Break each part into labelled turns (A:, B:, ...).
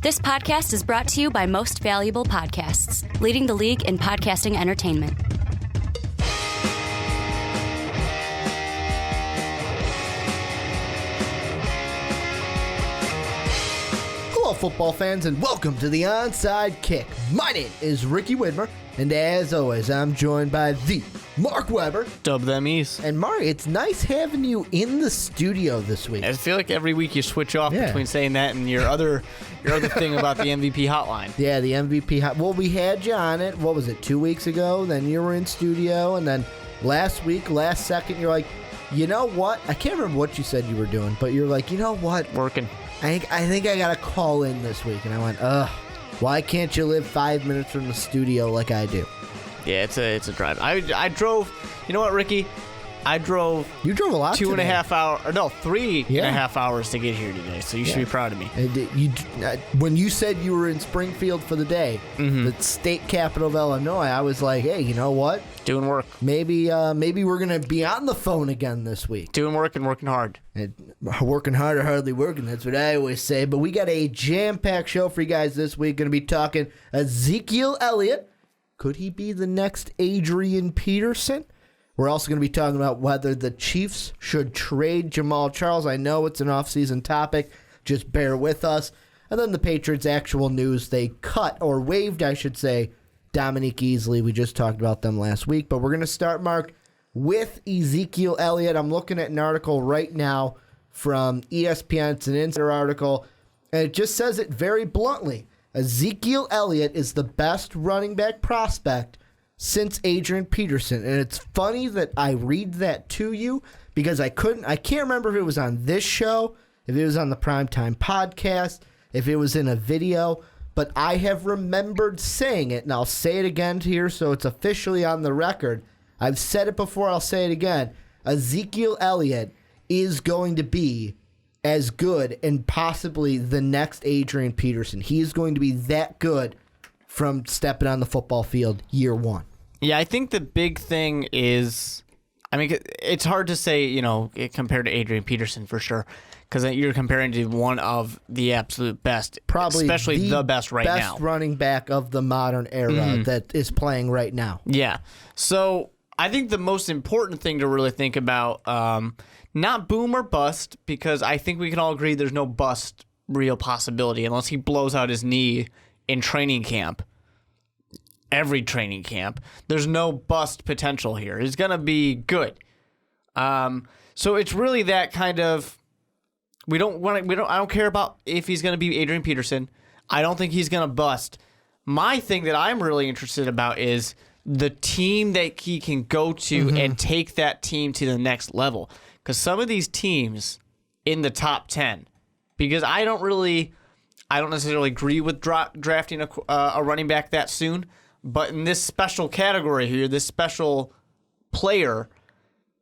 A: This podcast is brought to you by Most Valuable Podcasts, leading the league in podcasting entertainment.
B: Hello, football fans, and welcome to the Onside Kick. My name is Ricky Widmer, and as always, I'm joined by the Mark Weber.
C: Dub them East.
B: And Mark, it's nice having you in the studio this week.
C: I feel like every week you switch off between saying that and your other thing about the MVP hotline.
B: Yeah, the MVP hot. Well, we had you on it. What was it, 2 weeks ago? Then you were in studio, and then last second, you're like, you know what? I can't remember what you said you were doing, but you're like, you know what?
C: Working.
B: I think I gotta call in this week, and I went, why can't you live 5 minutes from the studio like I do?
C: Yeah, it's a drive. I drove. You know what, Ricky? You drove
B: a lot.
C: 2.5 hours. No, 3.5 hours to get here today. So you should be proud of me.
B: When you said you were in Springfield for the day, the state capital of Illinois, I was like, hey, you know what?
C: Doing work.
B: Maybe we're gonna be on the phone again this week.
C: Doing work and working hard.
B: Working hard or hardly working. That's what I always say. But we got a jam-packed show for you guys this week. Going to be talking Ezekiel Elliott. Could he be the next Adrian Peterson? We're also going to be talking about whether the Chiefs should trade Jamal Charles. I know it's an off-season topic. Just bear with us. And then the Patriots' actual news. They cut, or waived, I should say, Dominique Easley. We just talked about them last week. But we're going to start, Mark, with Ezekiel Elliott. I'm looking at an article right now from ESPN. It's an insider article. And it just says it very bluntly. Ezekiel Elliott is the best running back prospect since Adrian Peterson. And it's funny that I read that to you because I can't remember if it was on this show, if it was on the Primetime Podcast, if it was in a video, but I have remembered saying it, and I'll say it again here so it's officially on the record. I've said it before, I'll say it again. Ezekiel Elliott is going to be as good and possibly the next Adrian Peterson. He is going to be that good from stepping on the football field year one.
C: Yeah, I think the big thing is, I mean, it's hard to say, compared to Adrian Peterson for sure, because you're comparing to one of the absolute best,
B: probably
C: especially the best right now.
B: Best running back of the modern era that is playing right now.
C: Yeah. So I think the most important thing to really think about, not boom or bust, because I think we can all agree there's no bust real possibility unless he blows out his knee in training camp. Every training camp, there's no bust potential here. He's gonna be good. So it's really that kind of. I don't care about if he's gonna be Adrian Peterson. I don't think he's gonna bust. My thing that I'm really interested about is the team that he can go to and take that team to the next level. Because some of these teams in the top 10, because I don't necessarily agree with drafting a running back that soon. But in this special category here, this special player,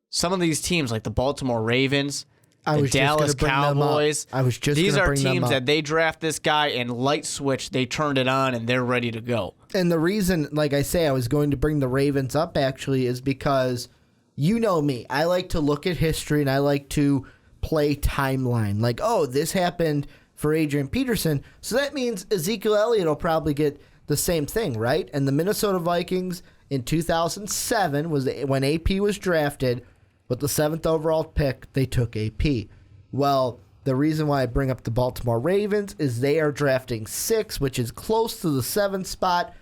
C: some of these teams like the Baltimore Ravens, the Dallas Cowboys, these are teams that they draft this guy and light switch, they turned it on and they're ready to go.
B: And the reason, like I say, I was going to bring the Ravens up actually is because you know me. I like to look at history and I like to play timeline. Like, oh, this happened for Adrian Peterson, so that means Ezekiel Elliott will probably get the same thing, right? And the Minnesota Vikings in 2007 was when AP was drafted with the 7th overall pick. They took AP. Well, the reason why I bring up the Baltimore Ravens is they are drafting 6, which is close to the 7th spot.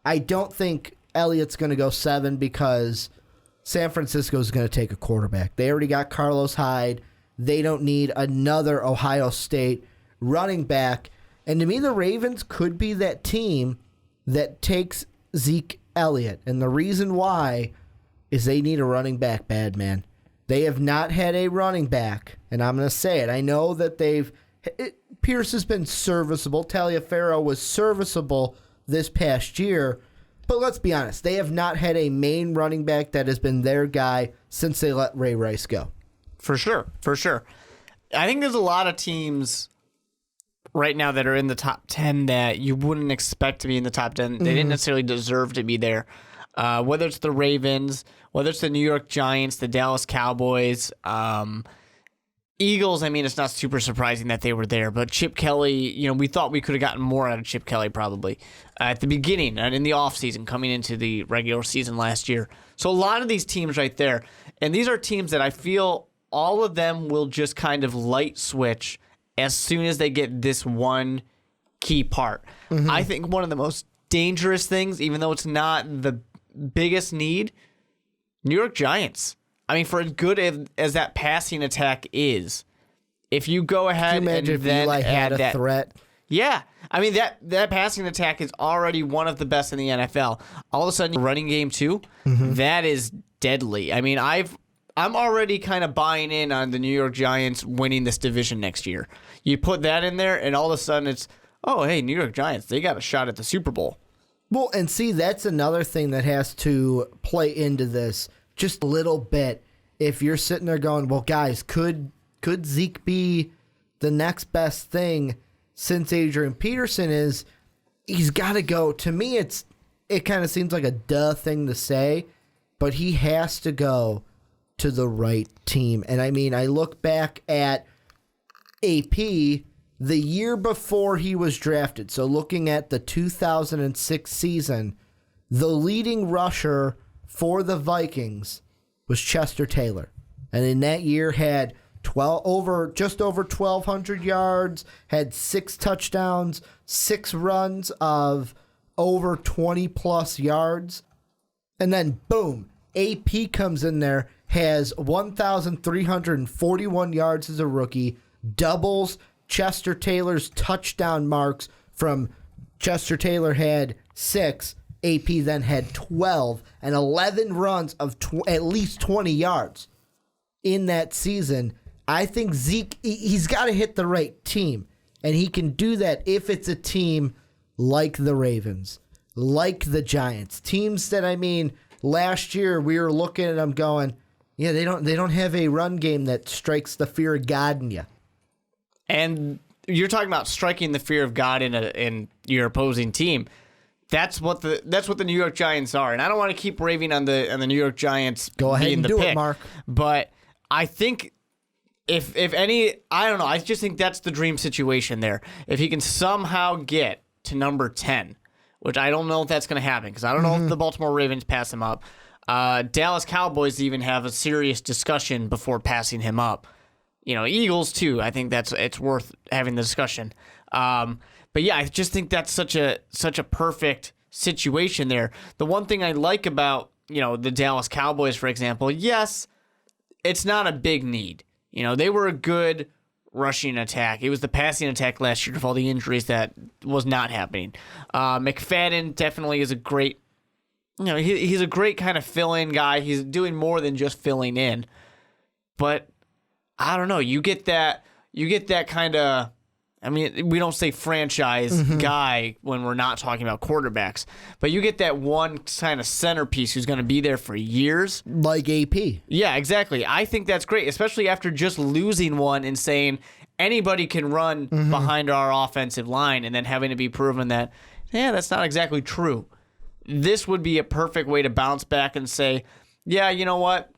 B: I don't think Elliott's going to go 7 because San Francisco is going to take a quarterback. They already got Carlos Hyde. They don't need another Ohio State running back. And to me, the Ravens could be that team that takes Zeke Elliott. And the reason why is they need a running back bad, man. They have not had a running back, and I'm going to say it. I know that Pierce has been serviceable. Taliaferro was serviceable this past year. But let's be honest, they have not had a main running back that has been their guy since they let Ray Rice go.
C: For sure. I think there's a lot of teams right now that are in the top 10 that you wouldn't expect to be in the top 10. They didn't necessarily deserve to be there. Whether it's the Ravens, whether it's the New York Giants, the Dallas Cowboys, Eagles, I mean, it's not super surprising that they were there, but Chip Kelly, we thought we could have gotten more out of Chip Kelly probably at the beginning and in the offseason coming into the regular season last year. So a lot of these teams right there, and these are teams that I feel all of them will just kind of light switch as soon as they get this one key part. Mm-hmm. I think one of the most dangerous things, even though it's not the biggest need, New York Giants. I mean, for as good as that passing attack is, if you go ahead and then add that
B: threat.
C: Yeah. I mean, that passing attack is already one of the best in the NFL. All of a sudden, running game too, that is deadly. I mean, I'm already kind of buying in on the New York Giants winning this division next year. You put that in there, and all of a sudden it's, oh, hey, New York Giants, they got a shot at the Super Bowl.
B: Well, and see, that's another thing that has to play into this just a little bit. If you're sitting there going, well, guys, could Zeke be the next best thing since Adrian Peterson he's got to go. To me, it kind of seems like a duh thing to say, but he has to go to the right team. And I mean, I look back at AP the year before he was drafted. So looking at the 2006 season, the leading rusher for the Vikings was Chester Taylor. And in that year had just over 1,200 yards, had 6 touchdowns, 6 runs of over 20-plus yards. And then, boom, AP comes in there, has 1,341 yards as a rookie, doubles Chester Taylor's touchdown marks from Chester Taylor had 6, AP then had 12, and 11 runs of at least 20 yards in that season. I think Zeke, he's got to hit the right team, and he can do that if it's a team like the Ravens, like the Giants, teams that, I mean, last year we were looking at them going, yeah, they don't have a run game that strikes the fear of God in you.
C: And you're talking about striking the fear of God in your opposing team. That's what the New York Giants are. And I don't want to keep raving on the New York Giants.
B: Go ahead and do it, Mark.
C: But I think if any, I don't know. I just think that's the dream situation there. If he can somehow get to number 10, which I don't know if that's going to happen because I don't know if the Baltimore Ravens pass him up. Dallas Cowboys even have a serious discussion before passing him up. Eagles too. I think it's worth having the discussion. But yeah, I just think that's such a perfect situation there. The one thing I like about the Dallas Cowboys, for example, yes, it's not a big need. They were a good rushing attack. It was the passing attack last year with all the injuries that was not happening. McFadden definitely is a great. He's a great kind of fill-in guy. He's doing more than just filling in, but. I don't know. You get that kind of, I mean, we don't say franchise guy when we're not talking about quarterbacks, but you get that one kind of centerpiece who's going to be there for years.
B: Like AP.
C: Yeah, exactly. I think that's great, especially after just losing one and saying anybody can run behind our offensive line and then having to be proven that, yeah, that's not exactly true. This would be a perfect way to bounce back and say, yeah, you know what?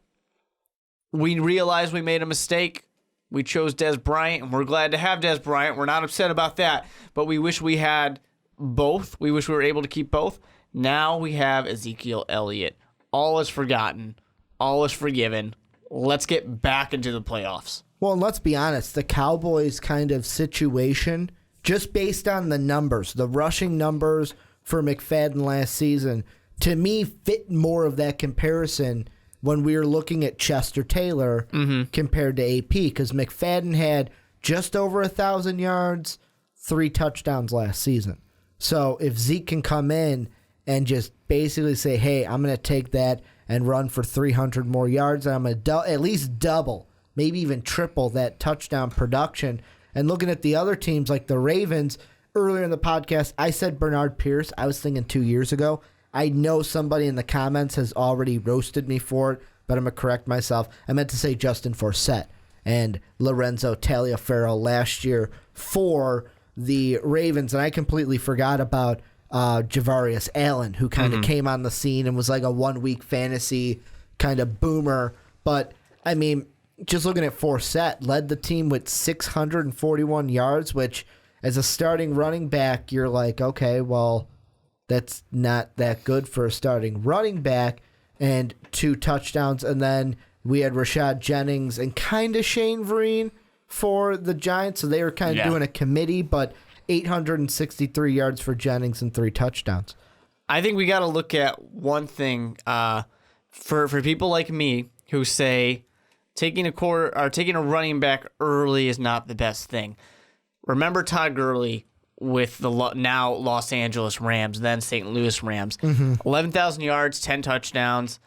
C: We realized we made a mistake. We chose Dez Bryant, and we're glad to have Dez Bryant. We're not upset about that, but we wish we had both. We wish we were able to keep both. Now we have Ezekiel Elliott. All is forgotten. All is forgiven. Let's get back into the playoffs.
B: Well, and let's be honest. The Cowboys kind of situation, just based on the numbers, the rushing numbers for McFadden last season, to me fit more of that comparison when we were looking at Chester Taylor compared to AP, because McFadden had just over 1,000 yards, 3 touchdowns last season. So if Zeke can come in and just basically say, hey, I'm going to take that and run for 300 more yards, and I'm going to at least double, maybe even triple that touchdown production. And looking at the other teams like the Ravens, earlier in the podcast, I said Bernard Pierce. I was thinking 2 years ago. I know somebody in the comments has already roasted me for it, but I'm going to correct myself. I meant to say Justin Forsett and Lorenzo Taliaferro last year for the Ravens, and I completely forgot about Javarius Allen, who kind of came on the scene and was like a 1-week fantasy kind of boomer. But, I mean, just looking at Forsett, led the team with 641 yards, which as a starting running back, you're like, okay, well, that's not that good for a starting running back, and 2 touchdowns. And then we had Rashad Jennings and kind of Shane Vereen for the Giants, so they were kind of doing a committee, but 863 yards for Jennings and 3 touchdowns.
C: I think we got to look at one thing for people like me who say taking a running back early is not the best thing. Remember Todd Gurley with the now Los Angeles Rams, then St. Louis Rams. 11,000 yards, 10 touchdowns.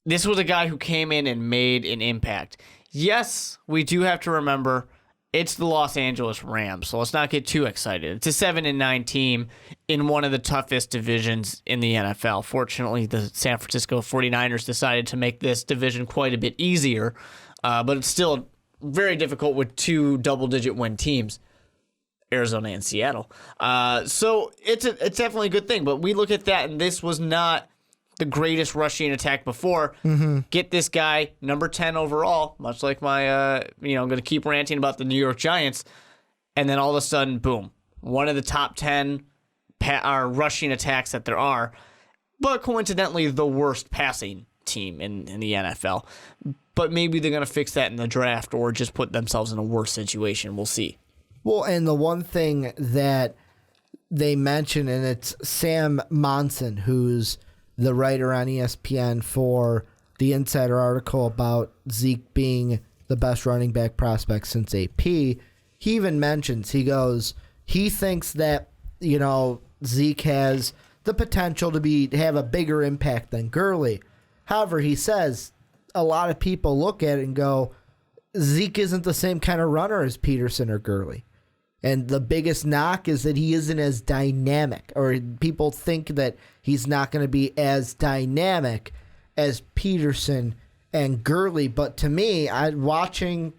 C: This was a guy who came in and made an impact. Yes, we do have to remember it's the Los Angeles Rams, so let's not get too excited. It's a 7-9 team in one of the toughest divisions in the NFL. Fortunately, the San Francisco 49ers decided to make this division quite a bit easier, but it's still very difficult with 2 double-digit win teams, Arizona and Seattle. So it's definitely a good thing, but we look at that, and this was not the greatest rushing attack before. Get this guy, number 10 overall, much like my, I'm going to keep ranting about the New York Giants, and then all of a sudden, boom, one of the top 10 rushing attacks that there are, but coincidentally the worst passing team in the NFL. But maybe they're going to fix that in the draft or just put themselves in a worse situation. We'll see.
B: Well, and the one thing that they mention, and it's Sam Monson, who's the writer on ESPN for the Insider article about Zeke being the best running back prospect since AP. He even mentions, he thinks that, Zeke has the potential to have a bigger impact than Gurley. However, he says a lot of people look at it and go, Zeke isn't the same kind of runner as Peterson or Gurley. And the biggest knock is that he isn't as dynamic, or people think that he's not going to be as dynamic as Peterson and Gurley. But to me, watching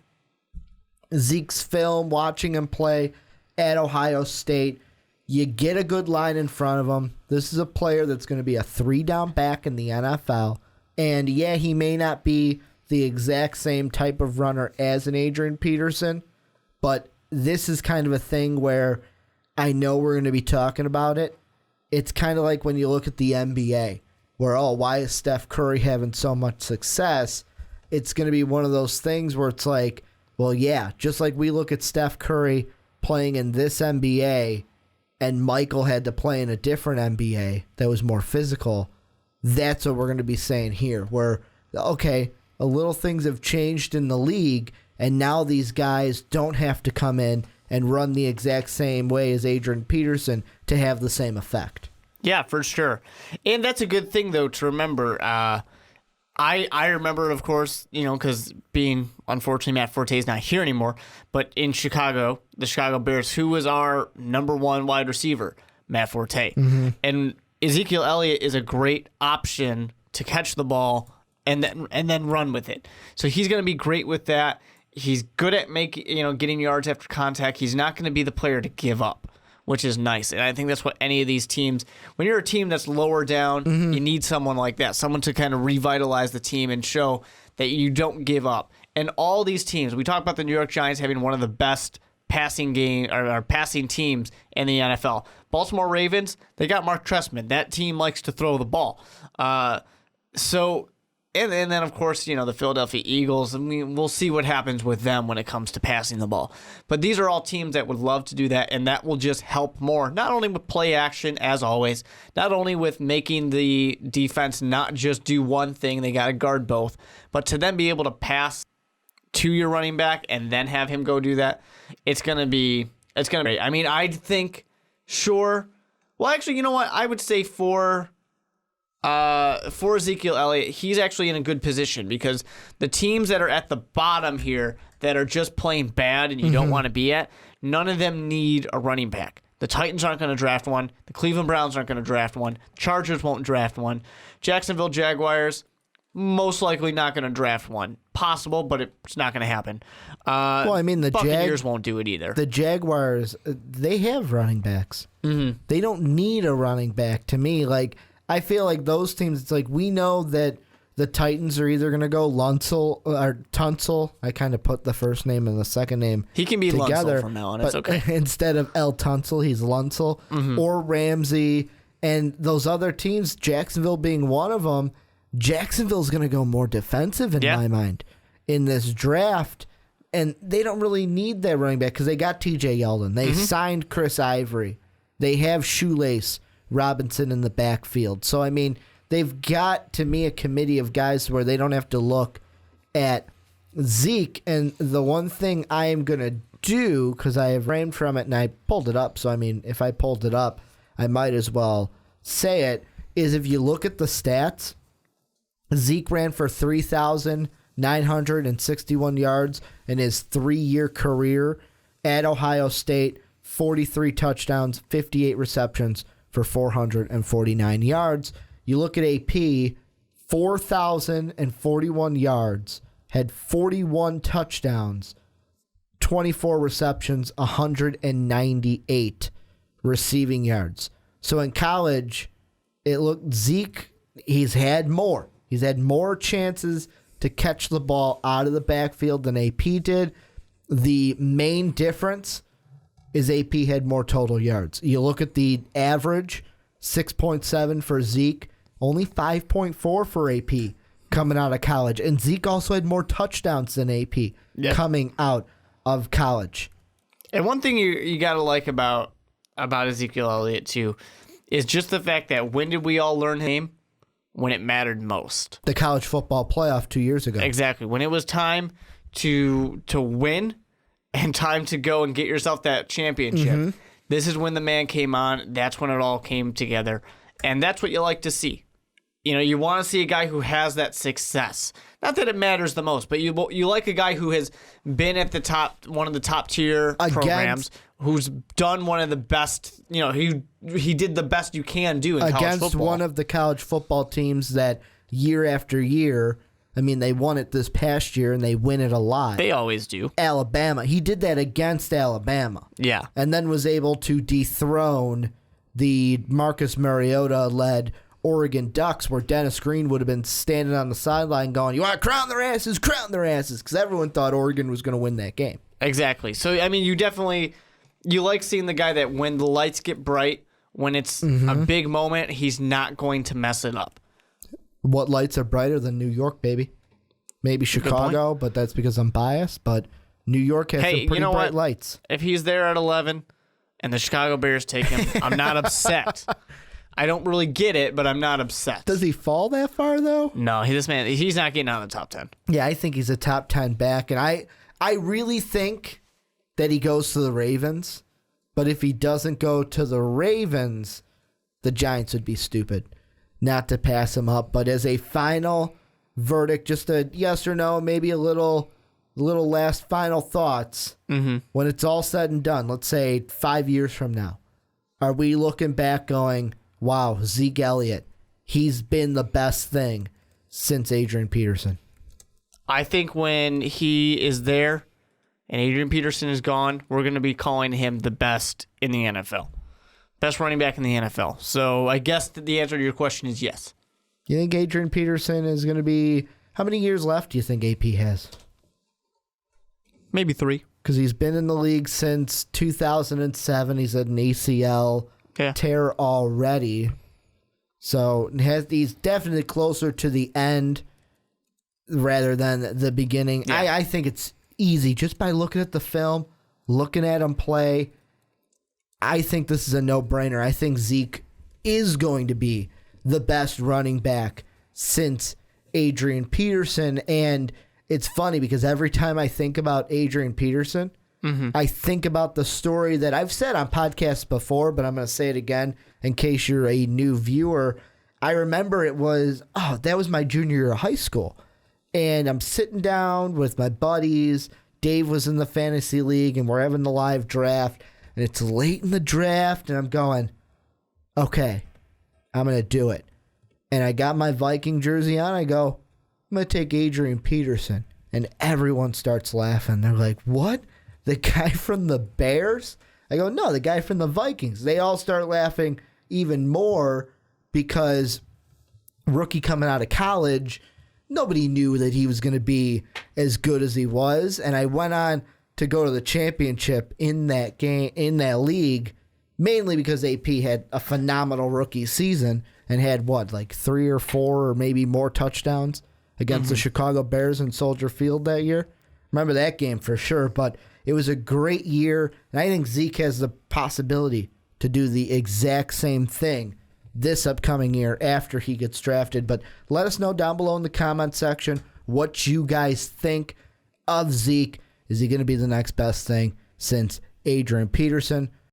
B: Zeke's film, watching him play at Ohio State, you get a good line in front of him. This is a player that's going to be a 3-down back in the NFL. And yeah, he may not be the exact same type of runner as an Adrian Peterson, but this is kind of a thing where I know we're going to be talking about it. It's kind of like when you look at the NBA, where, why is Steph Curry having so much success? It's going to be one of those things where it's like, well, yeah, just like we look at Steph Curry playing in this NBA and Michael had to play in a different NBA that was more physical, that's what we're going to be saying here, where, okay, a little things have changed in the league, and now these guys don't have to come in and run the exact same way as Adrian Peterson to have the same effect.
C: Yeah, for sure. And that's a good thing, though, to remember. I remember, of course, because unfortunately, Matt Forte is not here anymore, but in Chicago, the Chicago Bears, who was our number 1 wide receiver? Matt Forte. And Ezekiel Elliott is a great option to catch the ball and then run with it. So he's going to be great with that. He's good at getting yards after contact. He's not going to be the player to give up, which is nice. And I think that's what any of these teams, when you're a team that's lower down, you need someone like that, someone to kind of revitalize the team and show that you don't give up. And all these teams, we talk about the New York Giants having one of the best passing teams in the NFL. Baltimore Ravens, they got Mark Trestman. That team likes to throw the ball. And then, of course, the Philadelphia Eagles. We'll see what happens with them when it comes to passing the ball. But these are all teams that would love to do that, and that will just help more, not only with play action, as always, not only with making the defense not just do one thing, they got to guard both, but to then be able to pass to your running back and then have him go do that, it's going to be great. I mean, I think, sure. Well, actually, you know what? I would say for Ezekiel Elliott, he's actually in a good position because the teams that are at the bottom here that are just playing bad and you don't want to be at, none of them need a running back. The Titans aren't going to draft one. The Cleveland Browns aren't going to draft one. Chargers won't draft one. Jacksonville Jaguars, most likely not going to draft one. Possible, but it's not going to happen. The Buccaneers won't do it either.
B: The Jaguars, they have running backs. They don't need a running back. To me, I feel like those teams, it's like we know that the Titans are either going to go Lunsell or Tunsil. I kind of put the first name and the second name
C: He can be
B: together,
C: Lunsell from now on. It's
B: but
C: okay.
B: instead of El Tunsil, he's Lunsell or Ramsey. And those other teams, Jacksonville being one of them, Jacksonville's going to go more defensive in my mind in this draft. And they don't really need that running back because they got TJ Yeldon. They signed Chris Ivory. They have Shoelace Robinson in the backfield. So, I mean, they've got, to me, a committee of guys where they don't have to look at Zeke. And the one thing I am going to do, because I have framed from it and I pulled it up, so, I mean, if I pulled it up, I might as well say it, is if you look at the stats, Zeke ran for 3,961 yards in his 3-year career at Ohio State, 43 touchdowns, 58 receptions for 449 yards. You look at AP, 4,041 yards, had 41 touchdowns, 24 receptions, 198 receiving yards. So in college, it looked Zeke, he's had more. He's had more chances to catch the ball out of the backfield than AP did. The main difference is AP had more total yards. You look at the average, 6.7 for Zeke, only 5.4 for AP coming out of college. And Zeke also had more touchdowns than AP coming out of college.
C: And one thing you got to like about Ezekiel Elliott, too, is just the fact that when did we all learn his name? When it mattered most.
B: The college football playoff 2 years ago.
C: Exactly. When it was time to win and time to go and get yourself that championship. This is when the man came on. That's when it all came together. And that's what you like to see. You know, you want to see a guy who has that success. Not that it matters the most, but you like a guy who has been at the top, one of the top tier programs, who's done one of the best. You know, he did the best you can do in college football.
B: Against one of the college football teams that year after year, I mean, they won it this past year and they win it a lot.
C: They always do.
B: Alabama. He did that against Alabama.
C: Yeah.
B: And then was able to dethrone the Marcus Mariota-led Oregon Ducks, where Dennis Green would have been standing on the sideline going, you want to crown their asses, because everyone thought Oregon was going to win that game.
C: Exactly. So, I mean, you like seeing the guy that when the lights get bright, when it's a big moment, he's not going to mess it up.
B: What lights are brighter than New York, baby? Maybe Chicago, but that's because I'm biased, but New York has some pretty bright lights.
C: If he's there at 11 and the Chicago Bears take him, I'm not upset. I don't really get it, but I'm not upset.
B: Does he fall that far, though?
C: No, he's not getting out of the top 10.
B: Yeah, I think he's a top 10 back, and I really think that he goes to the Ravens, but if he doesn't go to the Ravens, the Giants would be stupid not to pass him up. But as a final verdict, just a yes or no, maybe a little last final thoughts. When it's all said and done, let's say 5 years from now, are we looking back going, wow, Zeke Elliott, he's been the best thing since Adrian Peterson?
C: I think when he is there and Adrian Peterson is gone, we're going to be calling him the best in the NFL. Best running back in the NFL. So I guess the answer to your question is yes.
B: You think Adrian Peterson is going to be... How many years left do you think AP has?
C: Maybe 3.
B: Because he's been in the league since 2007. He's had an ACL tear already. So he's definitely closer to the end rather than the beginning. Yeah. I think it's easy just by looking at the film, looking at him play. I think this is a no-brainer. I think Zeke is going to be the best running back since Adrian Peterson. And it's funny because every time I think about Adrian Peterson, I think about the story that I've said on podcasts before, but I'm going to say it again in case you're a new viewer. I remember that was my junior year of high school. And I'm sitting down with my buddies. Dave was in the fantasy league, and we're having the live draft. And it's late in the draft, and I'm going, okay, I'm going to do it. And I got my Viking jersey on. I go, I'm going to take Adrian Peterson. And everyone starts laughing. They're like, what? The guy from the Bears? I go, no, the guy from the Vikings. They all start laughing even more because rookie coming out of college, nobody knew that he was going to be as good as he was. And I went on to go to the championship in that game, in that league, mainly because AP had a phenomenal rookie season and had, 3 or 4 or maybe more touchdowns against the Chicago Bears in Soldier Field that year. Remember that game for sure, but it was a great year, and I think Zeke has the possibility to do the exact same thing this upcoming year after he gets drafted. But let us know down below in the comment section what you guys think of Zeke. Is he going to be the next best thing since Adrian Peterson?